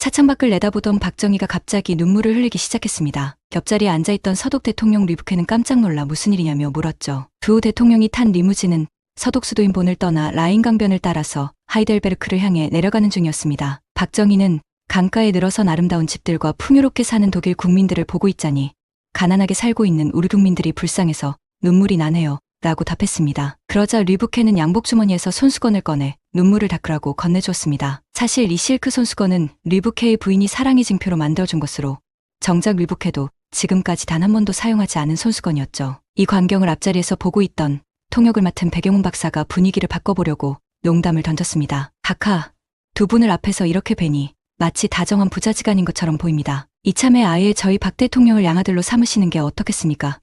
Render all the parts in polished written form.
차창 밖을 내다보던 박정희가 갑자기 눈물을 흘리기 시작했습니다. 옆자리에 앉아있던 서독 대통령 리부케는 깜짝 놀라 무슨 일이냐며 물었죠. 두 대통령이 탄 리무진은 서독 수도인 본을 떠나 라인 강변을 따라서 하이델베르크를 향해 내려가는 중이었습니다. 박정희는 강가에 늘어선 아름다운 집들과 풍요롭게 사는 독일 국민들을 보고 있자니 가난하게 살고 있는 우리 국민들이 불쌍해서 눈물이 나네요 라고 답했습니다. 그러자 리부케는 양복 주머니에서 손수건을 꺼내 눈물을 닦으라고 건네주었습니다. 사실 이 실크 손수건은 리부케의 부인이 사랑의 징표로 만들어준 것으로 정작 리부케도 지금까지 단 한 번도 사용하지 않은 손수건이었죠. 이 광경을 앞자리에서 보고 있던 통역을 맡은 백영훈 박사가 분위기를 바꿔보려고 농담을 던졌습니다. 각하, 두 분을 앞에서 이렇게 뵈니 마치 다정한 부자지간인 것처럼 보입니다. 이참에 아예 저희 박 대통령을 양아들로 삼으시는 게 어떻겠습니까?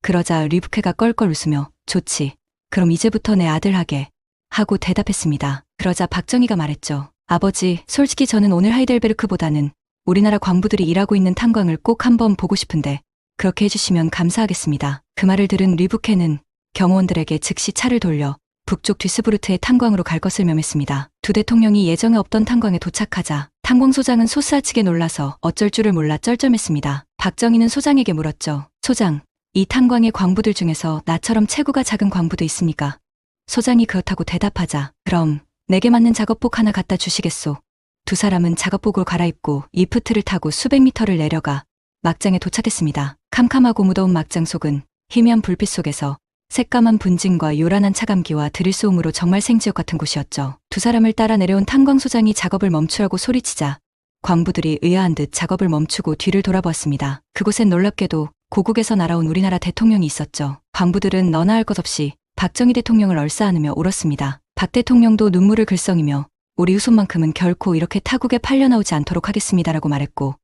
그러자 리부케가 껄껄 웃으며 좋지. 그럼 이제부터 내 아들 하게 하고 대답했습니다. 그러자 박정희가 말했죠. 아버지, 솔직히 저는 오늘 하이델베르크보다는 우리나라 광부들이 일하고 있는 탄광을 꼭 한번 보고 싶은데 그렇게 해주시면 감사하겠습니다. 그 말을 들은 리부케는 경호원들에게 즉시 차를 돌려 북쪽 뒤스부르트의 탄광으로 갈 것을 명했습니다. 두 대통령이 예정에 없던 탄광에 도착하자 탄광소장은 소스아치게 놀라서 어쩔 줄을 몰라 쩔쩔맸습니다. 박정희는 소장에게 물었죠. 소장, 이 탄광의 광부들 중에서 나처럼 체구가 작은 광부도 있습니까? 소장이 그렇다고 대답하자 그럼 내게 맞는 작업복 하나 갖다 주시겠소. 두 사람은 작업복을 갈아입고 리프트를 타고 수백 미터를 내려가 막장에 도착했습니다. 캄캄하고 무더운 막장 속은 희미한 불빛 속에서 새까만 분진과 요란한 차감기와 드릴 소음으로 정말 생지옥 같은 곳이었죠. 두 사람을 따라 내려온 탄광소장이 작업을 멈추라고 소리치자 광부들이 의아한 듯 작업을 멈추고 뒤를 돌아보았습니다. 그곳엔 놀랍게도 고국에서 날아온 우리나라 대통령이 있었죠. 광부들은 너나 할 것 없이 박정희 대통령을 얼싸안으며 울었습니다. 박 대통령도 눈물을 글썽이며 우리 후손만큼은 결코 이렇게 타국에 팔려나오지 않도록 하겠습니다라고 말했고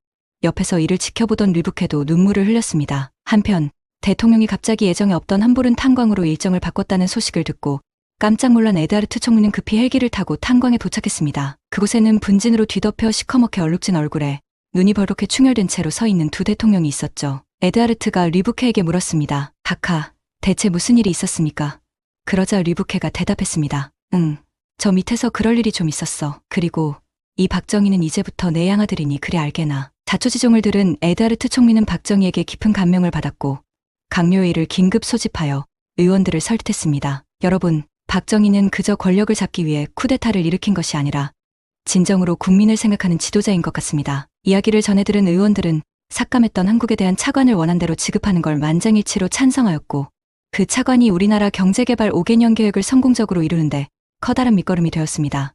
옆에서 이를 지켜보던 리부케도 눈물을 흘렸습니다. 한편 대통령이 갑자기 예정에 없던 함부른 탄광으로 일정을 바꿨다는 소식을 듣고 깜짝 놀란 에드하르트 총리는 급히 헬기를 타고 탄광에 도착했습니다. 그곳에는 분진으로 뒤덮여 시커멓게 얼룩진 얼굴에 눈이 벌겋게 충혈된 채로 서 있는 두 대통령이 있었죠. 에드하르트가 리부케에게 물었습니다. 각하, 대체 무슨 일이 있었습니까? 그러자 리부케가 대답했습니다. 저 밑에서 그럴 일이 좀 있었어. 그리고 이 박정희는 이제부터 내 양아들이니 그리 알게나. 자초지종을 들은 에드하르트 총리는 박정희에게 깊은 감명을 받았고 강요회의를 긴급 소집하여 의원들을 설득했습니다. 여러분, 박정희는 그저 권력을 잡기 위해 쿠데타를 일으킨 것이 아니라 진정으로 국민을 생각하는 지도자인 것 같습니다. 이야기를 전해 들은 의원들은 삭감했던 한국에 대한 차관을 원한 대로 지급하는 걸 만장일치로 찬성하였고 그 차관이 우리나라 경제개발 5개년 계획을 성공적으로 이루는데 커다란 밑거름이 되었습니다.